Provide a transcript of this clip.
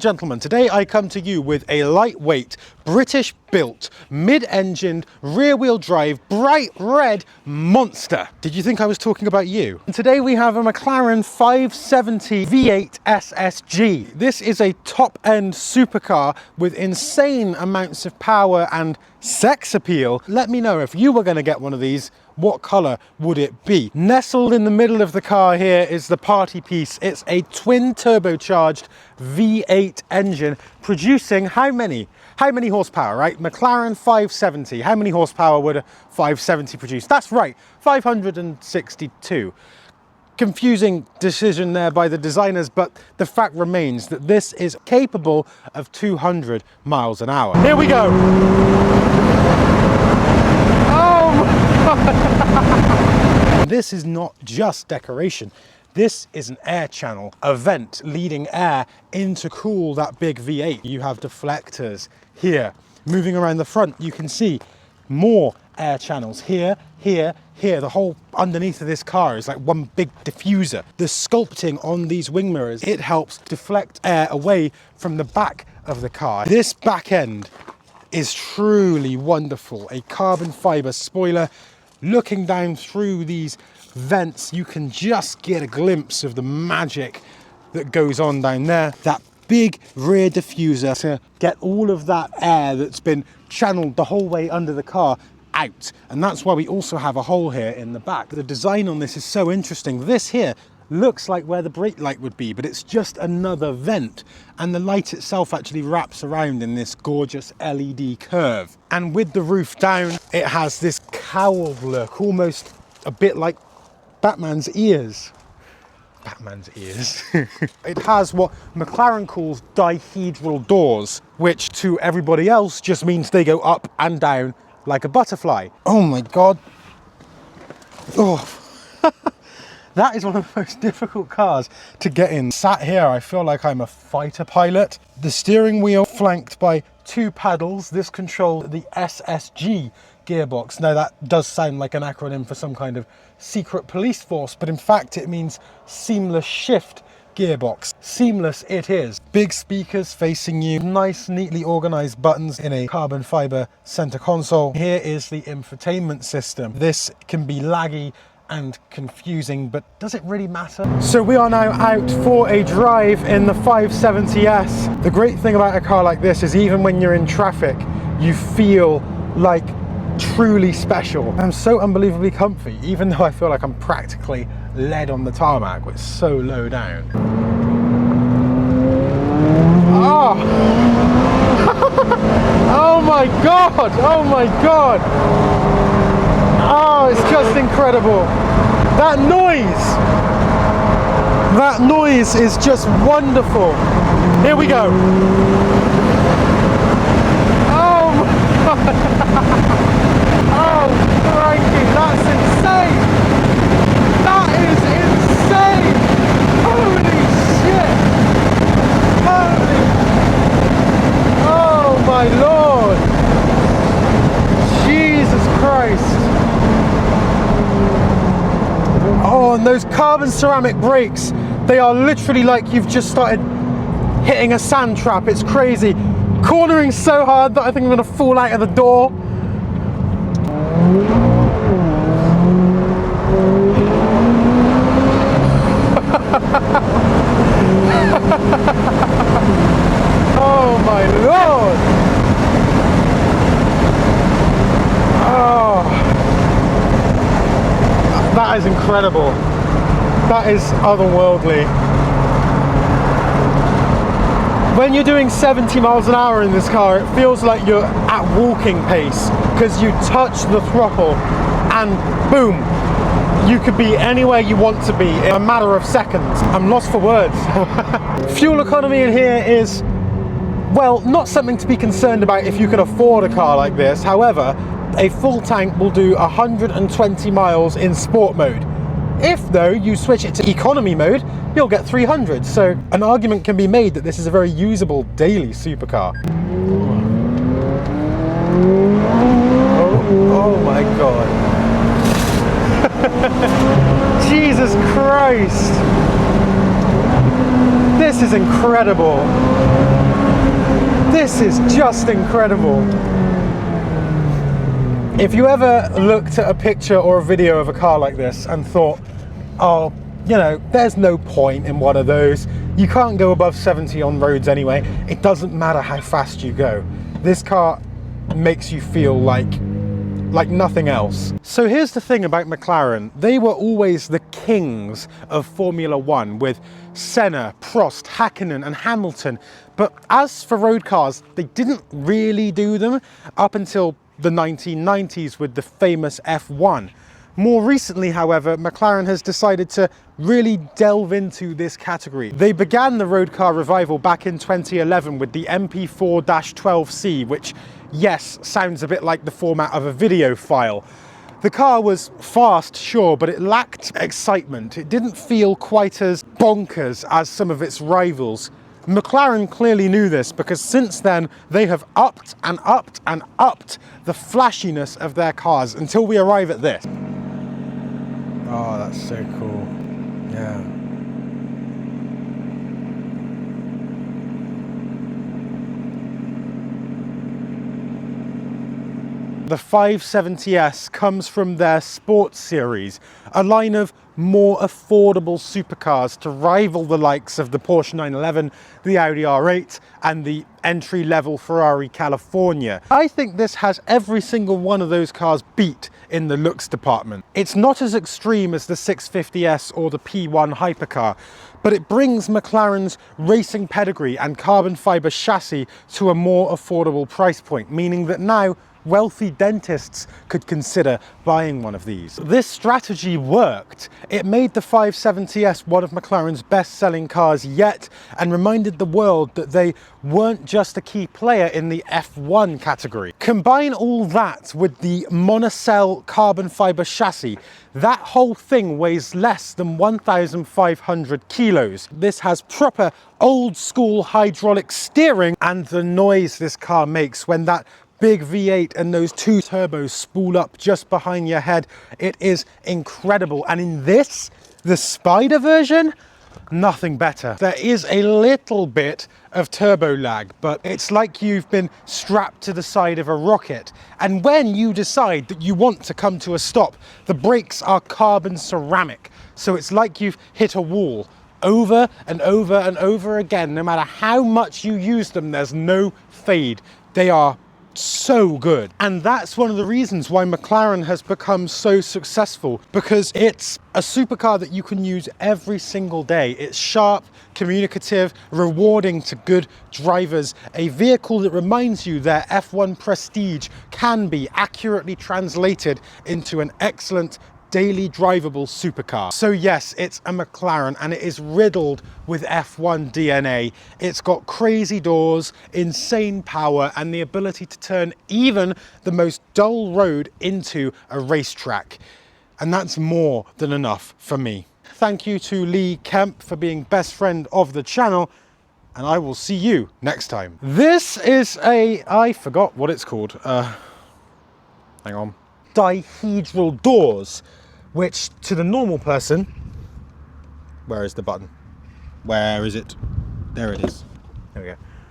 gentlemen, today I come to you with a lightweight, British-built, mid-engined, rear-wheel drive, bright red monster. Did you think I was talking about you? And today we have a McLaren 570 V8 SSG. This is a top-end supercar with insane amounts of power and sex appeal. Let me know if you were going to get one of these, what colour would it be? Nestled in the middle of the car here is the party piece. It's a twin turbocharged V8 engine producing how many horsepower, right? McLaren 570. How many horsepower would a 570 produce? That's right, 562. Confusing decision there by the designers, but the fact remains that this is capable of 200 miles an hour. Here we go. This is not just decoration. This is an air channel, a vent leading air in to cool that big V8. You have deflectors here. Moving around the front, you can see more air channels here, here, here. The whole underneath of this car is like one big diffuser. The sculpting on these wing mirrors, it helps deflect air away from the back of the car. This back end is truly wonderful. A carbon fiber spoiler. Looking down through these vents, you can just get a glimpse of the magic that goes on down there. That big rear diffuser to get all of that air that's been channeled the whole way under the car out. And that's why we also have a hole here in the back. The design on this is so interesting. This here looks like where the brake light would be, but it's just another vent. And the light itself actually wraps around in this gorgeous LED curve. And with the roof down, it has this cowled look, almost a bit like Batman's ears. Batman's ears. It has what McLaren calls dihedral doors, which to everybody else just means they go up and down like a butterfly. Oh my God. Oh. That is one of the most difficult cars to get in. Sat here, I feel like I'm a fighter pilot. The steering wheel flanked by two paddles. This controls the SSG gearbox. Now that does sound like an acronym for some kind of secret police force, but in fact it means seamless shift gearbox. Seamless it is. Big speakers facing you, nice neatly organized buttons in a carbon fiber center console. Here is the infotainment system. This can be laggy and confusing, but does it really matter? So we are now out for a drive in the 570S. The great thing about a car like this is even when you're in traffic, you feel like truly special. I'm so unbelievably comfy, even though I feel like I'm practically led on the tarmac. It's so low down. Oh! Oh my God! Oh my God! Oh, it's just incredible. That noise is just wonderful. Here we go. Oh my God. Oh, crikey, that's insane. That is insane. Holy shit. Holy. Oh my Lord. Jesus Christ. Oh, and those carbon ceramic brakes, they are literally like you've just started hitting a sand trap. It's crazy. Cornering so hard that I think I'm gonna fall out of the door. Oh my Lord. Oh. That is incredible. That is otherworldly. When you're doing 70 miles an hour in this car, it feels like you're at walking pace because you touch the throttle and boom, you could be anywhere you want to be in a matter of seconds. I'm lost for words. Fuel economy in here is, well, not something to be concerned about if you can afford a car like this. However, a full tank will do 120 miles in sport mode. If though you switch it to economy mode, you'll get 300. So an argument can be made that this is a very usable daily supercar. Oh my God. Jesus Christ. This is incredible. This is just incredible. If you ever looked at a picture or a video of a car like this and thought, oh, you know, there's no point in one of those. You can't go above 70 on roads anyway. It doesn't matter how fast you go. This car makes you feel like nothing else. So here's the thing about McLaren. They were always the kings of Formula One with Senna, Prost, Hakkinen and Hamilton. But as for road cars, they didn't really do them up until the 1990s with the famous F1. More recently, however, McLaren has decided to really delve into this category. They began the road car revival back in 2011 with the MP4-12C, which, yes, sounds a bit like the format of a video file. The car was fast, sure, but it lacked excitement. It didn't feel quite as bonkers as some of its rivals. McLaren clearly knew this, because since then they have upped and upped and upped the flashiness of their cars until we arrive at this. Oh, that's so cool. Yeah. The 570S comes from their Sports Series, a line of more affordable supercars to rival the likes of the Porsche 911, the Audi R8 and the entry-level Ferrari California. I think this has every single one of those cars beat in the looks department. It's not as extreme as the 650S or the P1 hypercar, but it brings McLaren's racing pedigree and carbon fiber chassis to a more affordable price point, meaning that now wealthy dentists could consider buying one of these. This strategy worked. It made the 570S one of McLaren's best-selling cars yet, and reminded the world that they weren't just a key player in the F1 category. Combine all that with the monocell carbon fiber chassis, that whole thing weighs less than 1,500 kilos. This has proper old school hydraulic steering, and the noise this car makes when that big V8 and those two turbos spool up just behind your head, it is incredible. And in this, the Spider version, nothing better. There is a little bit of turbo lag, but it's like you've been strapped to the side of a rocket. And when you decide that you want to come to a stop, the brakes are carbon ceramic. So it's like you've hit a wall over and over and over again. No matter how much you use them, there's no fade. They are so good. And that's one of the reasons why McLaren has become so successful, because it's a supercar that you can use every single day. It's sharp, communicative, rewarding to good drivers, a vehicle that reminds you that F1 prestige can be accurately translated into an excellent daily drivable supercar. So yes, it's a McLaren and it is riddled with F1 DNA. It's got crazy doors, insane power, and the ability to turn even the most dull road into a racetrack. And that's more than enough for me. Thank you to Lee Kemp for being best friend of the channel, and I will see you next time. This is I forgot what it's called. Hang on. Dihedral doors, which to the normal person, where is the button? Where is it? There it is. There we go.